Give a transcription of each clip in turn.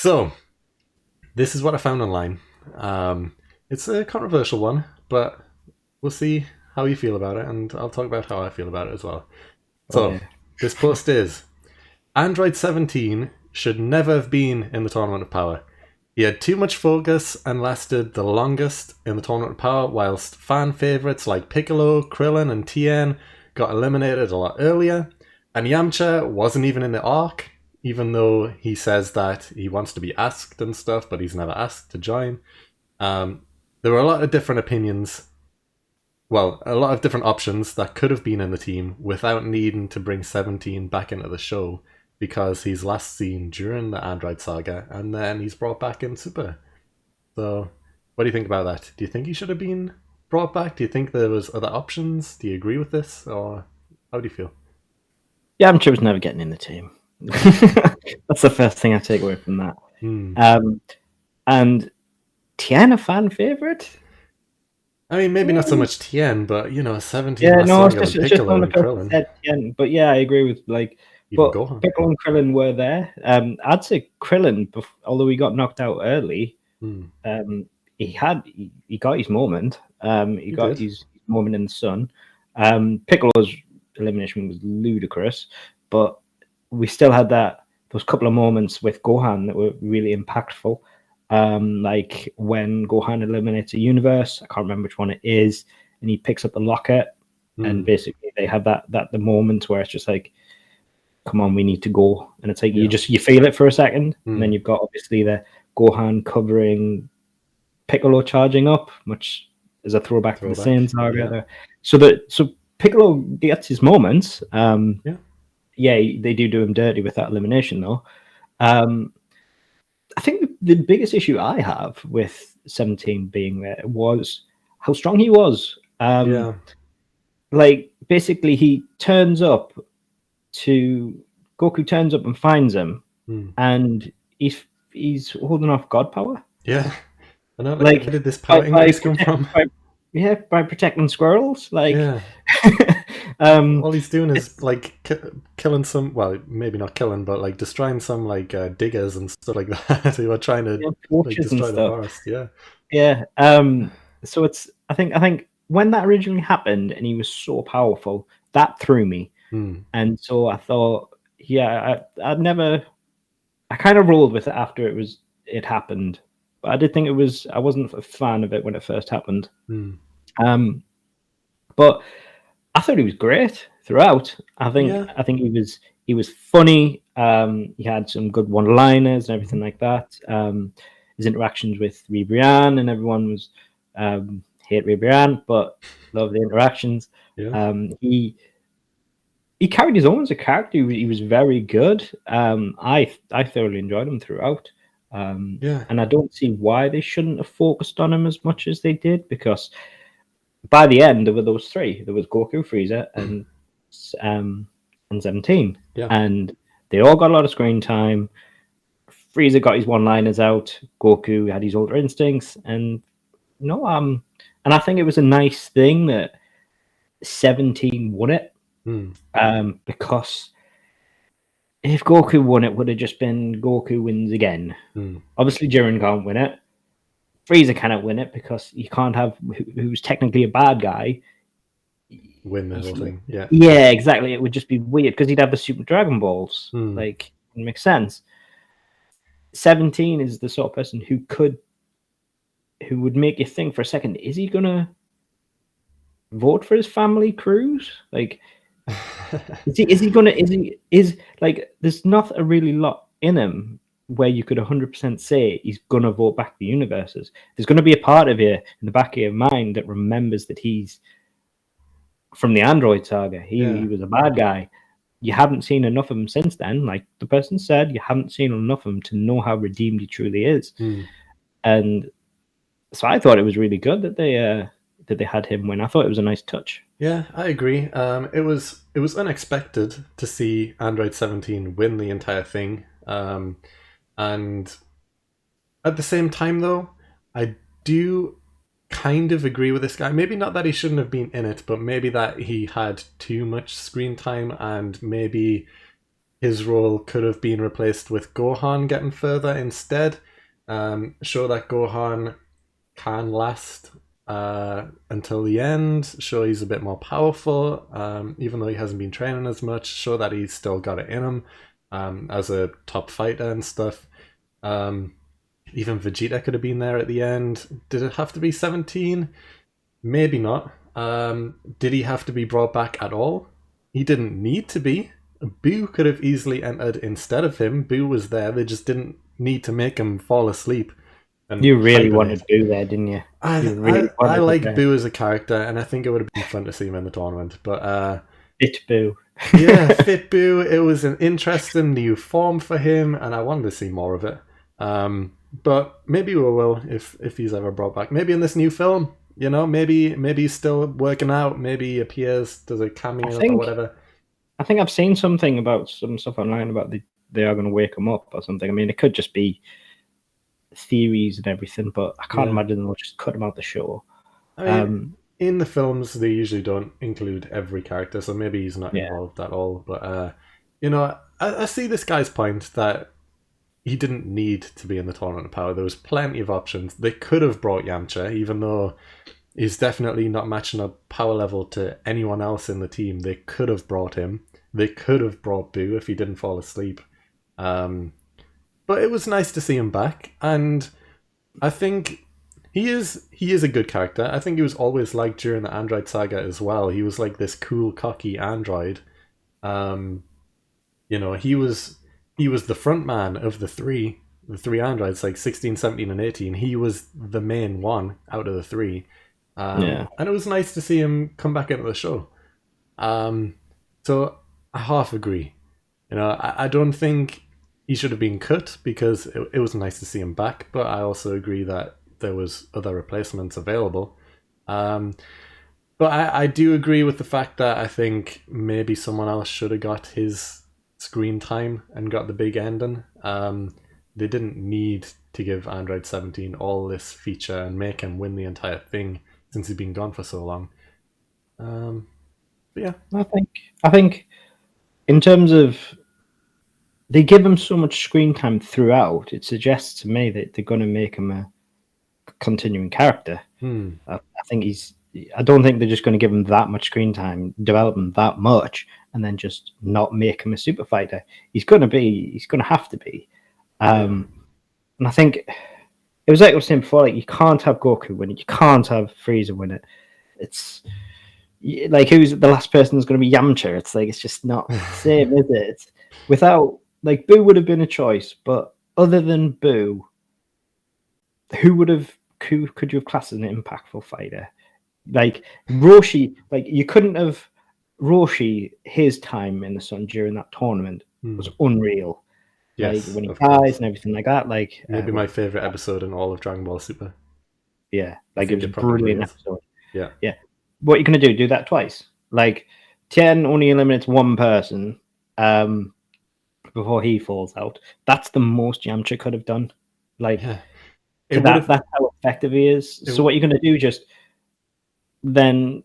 So, this is what I found online. It's a controversial one, but we'll see how you feel about it, and I'll talk about how I feel about it as well. Oh So, yeah. this post is Android 17 should never have been in the Tournament of Power. He had too much focus and lasted the longest in the Tournament of Power, whilst fan favourites like Piccolo, Krillin, and Tien got eliminated a lot earlier. And Yamcha wasn't even in the arc, even though he says that he wants to be asked and stuff, but he's never asked to join. Um, there were a lot of different opinions, well, a lot of different options that could have been in the team without needing to bring 17 back into the show because he's last seen during the Android saga and then he's brought back in Super. So, what do you think about that? Do you think he should have been brought back? Do you think there was other options? Do you agree with this, or how do you feel? Yamcha was never getting in the team. That's the first thing I take away from that. Hmm. Um, and Tien, a fan favorite? I mean, maybe not so much Tien, but 17 Yeah, lasts no, longer than it's just Piccolo on the and first Krillin, said Tien, but yeah, I agree with even but Gohan. Piccolo and Krillin were there. I'd say Krillin, although he got knocked out early, Hmm. he got his moment. He He got did. his moment in the sun. Piccolo's elimination was ludicrous, but we still had those couple of moments with Gohan that were really impactful. Like when Gohan eliminates a universe, I can't remember which one it is, and he picks up the locket, and Hmm. basically they have that the moment where it's just like, come on, we need to go, and it's like Yeah. you feel it for a second, and then Hmm. you've got obviously the Gohan covering Piccolo charging up, which is a throwback to the Throwback. Saiyan saga Yeah. there. So Piccolo gets his moments. Yeah. Yeah, they do him dirty with that elimination though. Um, I think the biggest issue I have with 17 being there was how strong he was. Yeah. Like basically he turns up to Goku turns up and finds him, Hmm. and he's holding off God power. Yeah. I know, like, where Like did this power increase come from? by protecting squirrels. Like, Yeah. um, All he's doing is, it's like, killing some, well, maybe not killing, but, like, destroying some, like, diggers and stuff like that who are trying to, like, torches and destroy the stuff. forest. Yeah. Yeah. So I think when that originally happened and he was so powerful, that threw me. Hmm. And so I thought, yeah, I kind of rolled with it after it happened. But I did think I wasn't a fan of it when it first happened. Hmm. Um, but I thought he was great throughout. Yeah. I think he was funny. He had some good one-liners and Mhm. everything like that. His interactions with Ribrianne and everyone was hate Ribrianne, but love the interactions. Yeah. He carried his own as a character. He was very good. I thoroughly enjoyed him throughout. Yeah. And I don't see why they shouldn't have focused on him as much as they did, because by the end there were those three. There was Goku, Frieza, um, and 17, Yeah. and they all got a lot of screen time. Frieza got his one-liners out. Goku had his Ultra Instincts, and no, and I think it was a nice thing that 17 won it, Hmm. because if Goku won, it would have just been Goku wins again. Hmm. Obviously, Jiren can't win it. Frieza cannot win it because you can't have who's technically a bad guy. Win the whole thing. Yeah. Yeah, exactly. It would just be weird because he'd have the Super Dragon Balls. Hmm. Like, it makes sense. 17 is the sort of person who would make you think for a second, is he gonna vote for his family cruise? Like, is he gonna is like there's not a really lot in him where you could 100% say he's gonna vote back the universes. There's gonna be a part of you in the back of your mind that remembers that he's from the Android saga. He Yeah. was a bad guy. You haven't seen enough of him since then. Like the person said, you haven't seen enough of him to know how redeemed he truly is. Hmm. And so I thought it was really good that they had him win. I thought it was a nice touch. Yeah, I agree. It was unexpected to see Android 17 win the entire thing. And at the same time, though, I do kind of agree with this guy. Maybe not that he shouldn't have been in it, but maybe that he had too much screen time, and maybe his role could have been replaced with Gohan getting further instead. Show that Gohan can last until the end. Show he's a bit more powerful, even though he hasn't been training as much. Show that he's still got it in him as a top fighter and stuff. Even Vegeta could have been there at the end. Did it have to be 17? Maybe not. Did he have to be brought back at all? He didn't need to be. Boo could have easily entered instead of him. Boo was there. They just didn't need to make him fall asleep. And You really hibernate. wanted Boo there, didn't you? I wanted like him there. Boo as a character, and I think it would have been fun to see him in the tournament. But Fit Boo. yeah, Fit Boo. It was an interesting new form for him, and I wanted to see more of it. But maybe we will if he's ever brought back. Maybe in this new film. You know, maybe he's still working out. Maybe he appears, does a cameo or whatever. I think I've seen something about some stuff online about they are going to wake him up or something. I mean, it could just be theories and everything, but I can't imagine they'll just cut him out the show. I mean, in the films, they usually don't include every character, so maybe he's not involved at all. But, you know, I see this guy's point that he didn't need to be in the Tournament of Power. There was plenty of options. They could have brought Yamcha, even though he's definitely not matching up power level to anyone else in the team. They could have brought him. They could have brought Boo if he didn't fall asleep. But it was nice to see him back, and I think he is a good character. I think he was always liked during the Android saga as well. He was like this cool, cocky android. You know, he was the front man of the three androids, like 16, 17, and 18. He was the main one out of the three. And it was nice to see him come back into the show. So I half agree. You know, I don't think he should have been cut because it was nice to see him back, but I also agree that there was other replacements available. But I do agree with the fact that I think maybe someone else should have got his screen time and got the big ending. They didn't need to give Android 17 all this feature and make him win the entire thing since he's been gone for so long. But yeah. I think in terms of they give him so much screen time throughout, it suggests to me that they're going to make him a continuing character. I don't think they're just going to give him that much screen time, develop him that much, and then just not make him a super fighter. He's going to have to be. And I think it was like I was saying before, like you can't have Goku win it, you can't have Frieza win it. It's like who's the last person that's going to be Yamcha? It's like it's just not the same, is it? It's, without like Boo would have been a choice, but other than Boo, who could you have classed as an impactful fighter? Like Roshi, like you couldn't have Roshi. His time in the sun during that tournament was unreal. Yes, like when he dies and everything like that. Like maybe my favorite episode in all of Dragon Ball Super. Yeah, like it was a brilliant episode. Yeah. What are you gonna do? Do that twice? Like Tien only eliminates one person before he falls out. That's the most Yamcha could have done. Like that's how effective he is. So what you're gonna do? Just then.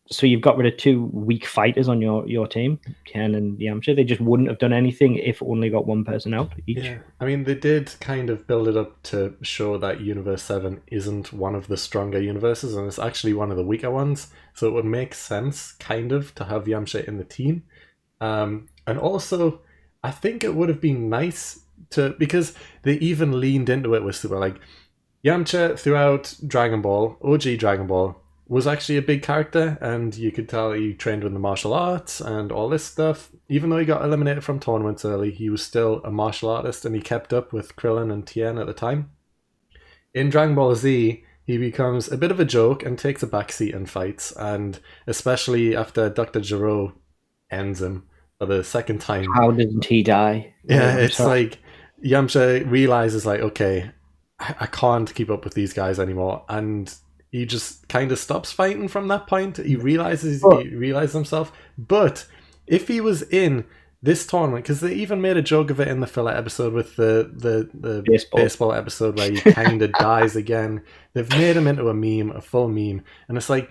So you've got rid of two weak fighters on your team, Ken and Yamcha. They just wouldn't have done anything if only got one person out each. Yeah, I mean, they did kind of build it up to show that Universe 7 isn't one of the stronger universes, and it's actually one of the weaker ones. So it would make sense, kind of, to have Yamcha in the team. And also, I think it would have been nice to... Because they even leaned into it with Super. Like, Yamcha, throughout Dragon Ball, OG Dragon Ball, was actually a big character, and you could tell he trained with the martial arts and all this stuff. Even though he got eliminated from tournaments early, he was still a martial artist, and he kept up with Krillin and Tien at the time. In Dragon Ball Z, he becomes a bit of a joke and takes a backseat and fights, and especially after Dr. Gero ends him for the second time. How didn't he die? Yeah, it's like Yamcha realizes, like, okay, I can't keep up with these guys anymore, and he just kind of stops fighting from that point. He realizes himself. But if he was in this tournament, because they even made a joke of it in the filler episode with the baseball episode where he kind of dies again. They've made him into a meme, a full meme. And it's like,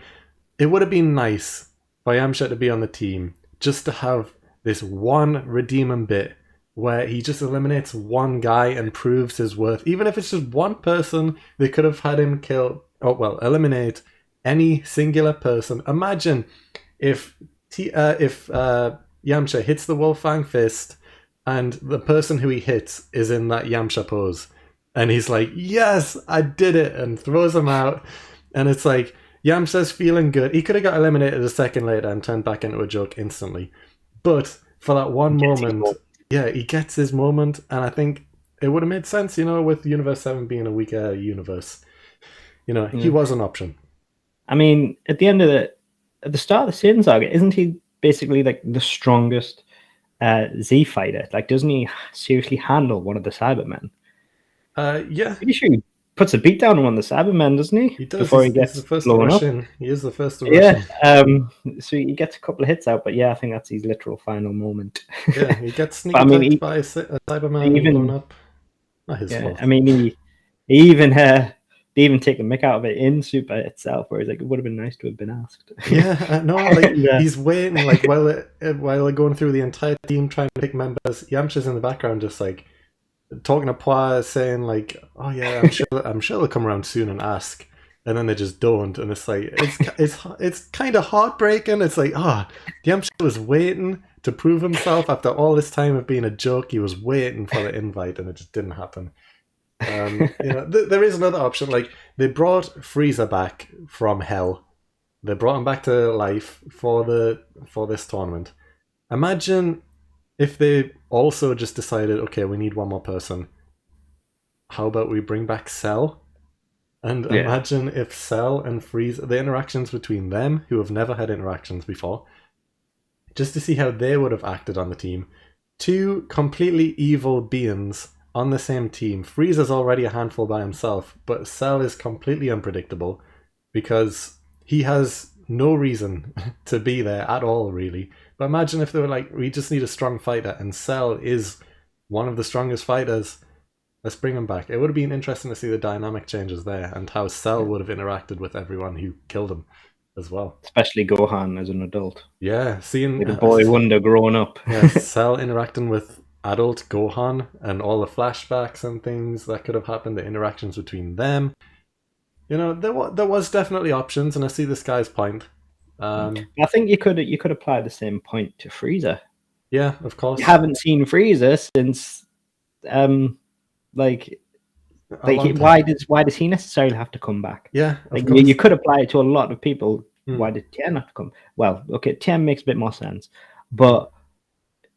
it would have been nice for Yamcha to be on the team just to have this one redeeming bit where he just eliminates one guy and proves his worth. Even if it's just one person, they could have had him kill, eliminate any singular person. Imagine if Yamcha hits the Wolfang Fist and the person who he hits is in that Yamcha pose. And he's like, yes, I did it, and throws him out. And it's like, Yamcha's feeling good. He could have got eliminated a second later and turned back into a joke instantly. But for that one moment, yeah, he gets his moment. And I think it would have made sense, with Universe 7 being a weaker universe. He was an option. I mean, at the start of the Saiyan Saga, isn't he basically like the strongest Z fighter? Like, doesn't he seriously handle one of the Cybermen? Yeah. Pretty sure he puts a beat down on one of the Cybermen, doesn't he? He does. Before he gets gets the first blown rush up. in. He is the first to rush in. So he gets a couple of hits out, but yeah, I think that's his literal final moment. Yeah, he gets sneaked attacked by a Cyberman and blown up. Not his fault. I mean, he even they even take the mick out of it in Super itself, where he's like, it would have been nice to have been asked. Yeah, no, like he's waiting, like while they're going through the entire team trying to pick members. Yamcha's in the background, just like talking to Pua, saying like, "Oh yeah, I'm sure they'll come around soon and ask," and then they just don't, and it's like it's kind of heartbreaking. It's like, Yamcha was waiting to prove himself after all this time of being a joke. He was waiting for the invite, and it just didn't happen. There is another option. Like, they brought Frieza back from hell. They brought him back to life for this tournament. Imagine if they also just decided, okay, we need one more person. How about we bring back Cell? And imagine if Cell and Frieza, the interactions between them, who have never had interactions before, just to see how they would have acted on the team. Two completely evil beings on the same team. Frieza's already a handful by himself, but Cell is completely unpredictable because he has no reason to be there at all, really. But imagine if they were like, we just need a strong fighter, and Cell is one of the strongest fighters. Let's bring him back. It would have been interesting to see the dynamic changes there and how Cell would have interacted with everyone who killed him as well. Especially Gohan as an adult. Yeah, seeing the boy wonder growing up. Yeah, Cell interacting with adult Gohan and all the flashbacks and things that could have happened, the interactions between them. There was definitely options, and I see this guy's point. I think you could apply the same point to Frieza. Yeah, of course. You haven't seen Frieza since, why does he necessarily have to come back? Yeah, like you could apply it to a lot of people. Why did Tien have to come? Well, okay, Tien makes a bit more sense, but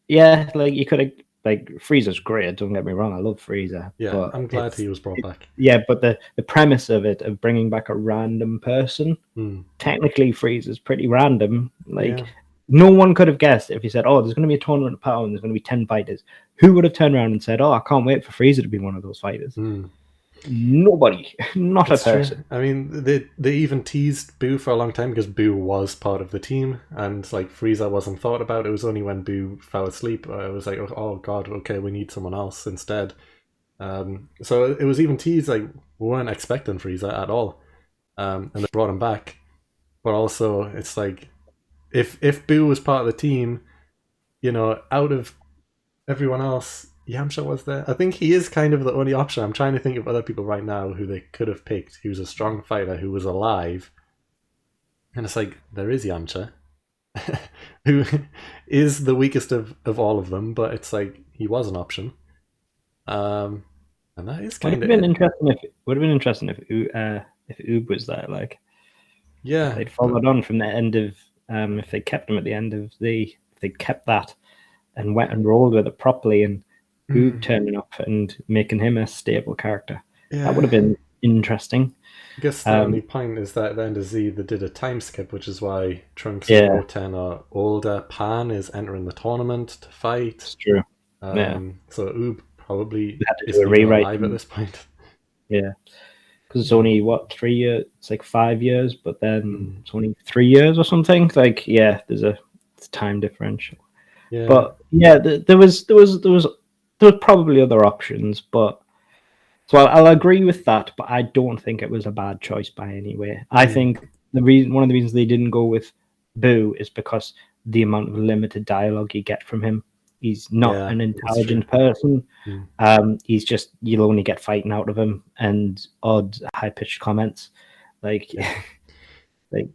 yeah, like you could have. Like, Frieza's great, don't get me wrong, I love Frieza. Yeah, but I'm glad he was brought back. Yeah, but the premise of it, of bringing back a random person, technically Frieza's pretty random. Like, no one could have guessed if he said, there's going to be a tournament of power and there's going to be 10 fighters. Who would have turned around and said, I can't wait for Frieza to be one of those fighters? Nobody. Not That's a person. True. I mean, they even teased Boo for a long time because Boo was part of the team, and like Frieza wasn't thought about. It was only when Boo fell asleep it was like, oh god, okay, we need someone else instead. So it was even teased, like, we weren't expecting Frieza at all, and they brought him back. But also, it's like, if Boo was part of the team, out of everyone else, Yamcha was there. I think he is kind of the only option. I'm trying to think of other people right now who they could have picked, who's a strong fighter, who was alive. And it's like, there is Yamcha, who is the weakest of all of them, but it's like, he was an option. And that is kind of... Would have been interesting if Oob was there, like... Yeah. If they'd followed on from the end of... if they kept him at the end of if they kept that and went and rolled with it properly and Oob turning up and making him a stable character. Yeah. That would have been interesting. I guess the only point is that at the end of Z they did a time skip, which is why Trunks and Ajoten are older. Pan is entering the tournament to fight. It's true. So Oob probably is rewrite alive at this point. Yeah. Because it's only, 3 years? It's like 5 years, but then it's only 3 years or something. Like, there's a time differential. Yeah. But there was probably other options, but so I'll agree with that. But I don't think it was a bad choice by any way. I think one of the reasons they didn't go with Boo is because the amount of limited dialogue you get from him. He's not Yeah, an it's true. intelligent person. Mm. He's just, you'll only get fighting out of him and odd high pitched comments. Like, like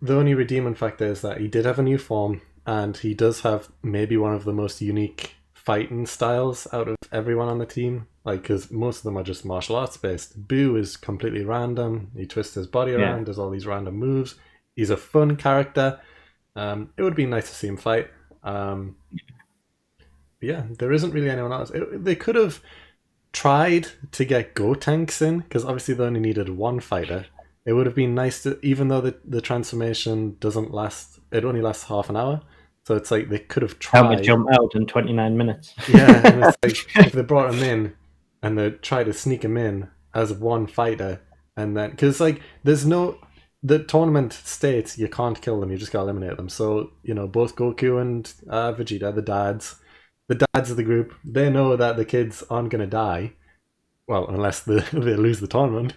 The only redeeming factor is that he did have a new form, and he does have maybe one of the most unique fighting styles out of everyone on the team. Like, because most of them are just martial arts based. Boo is completely random. He twists his body around, does all these random moves. He's a fun character. It would be nice to see him fight. Yeah, there isn't really anyone else. They could have tried to get Gotenks in, because obviously they only needed one fighter. It would have been nice to, even though the transformation doesn't last, it only lasts half an hour. So it's like they could have how much tried. jump out in 29 minutes. Yeah, and it's like if they brought him in and they try to sneak him in as one fighter, and then because like there's no, the tournament states you can't kill them, you just gotta eliminate them. So both Goku and Vegeta, the dads of the group, they know that the kids aren't gonna die. Well, unless they lose the tournament.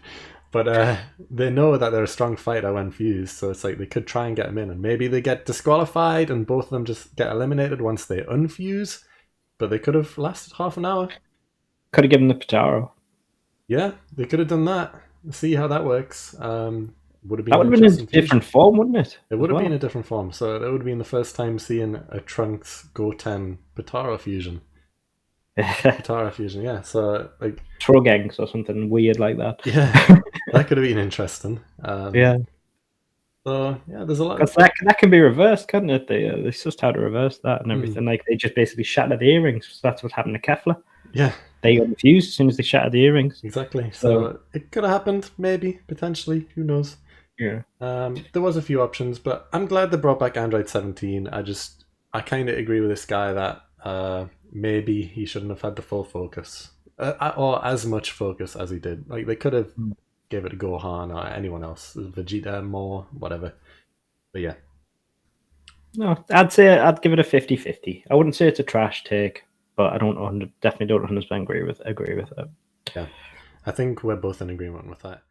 But they know that they're a strong fighter when fused, so it's like they could try and get them in, and maybe they get disqualified, and both of them just get eliminated once they unfuse. But they could have lasted half an hour. Could have given the Potaro. Yeah, they could have done that. See how that works. Would have been that would have been a different form, wouldn't it? It would have been a different form. So that would have been the first time seeing a Trunks Goten Potaro fusion. Potara fusion, yeah. So like Trogangs or something weird like that. Yeah, that could have been interesting. Yeah. So yeah, there's a lot. Because that can be reversed, couldn't it? They just how to reverse that and everything. Like they just basically shatter the earrings. So that's what happened to Kefla. Yeah, they got fused as soon as they shattered the earrings. Exactly. So it could have happened, maybe, potentially. Who knows? Yeah. There was a few options, but I'm glad they brought back Android 17. I kind of agree with this guy that maybe he shouldn't have had the full focus, or as much focus as he did. Like they could have gave it to Gohan or anyone else, Vegeta more, whatever. But yeah. No, I'd give it a 50-50. I wouldn't say it's a trash take, but I definitely don't 100% agree with it. Yeah, I think we're both in agreement with that.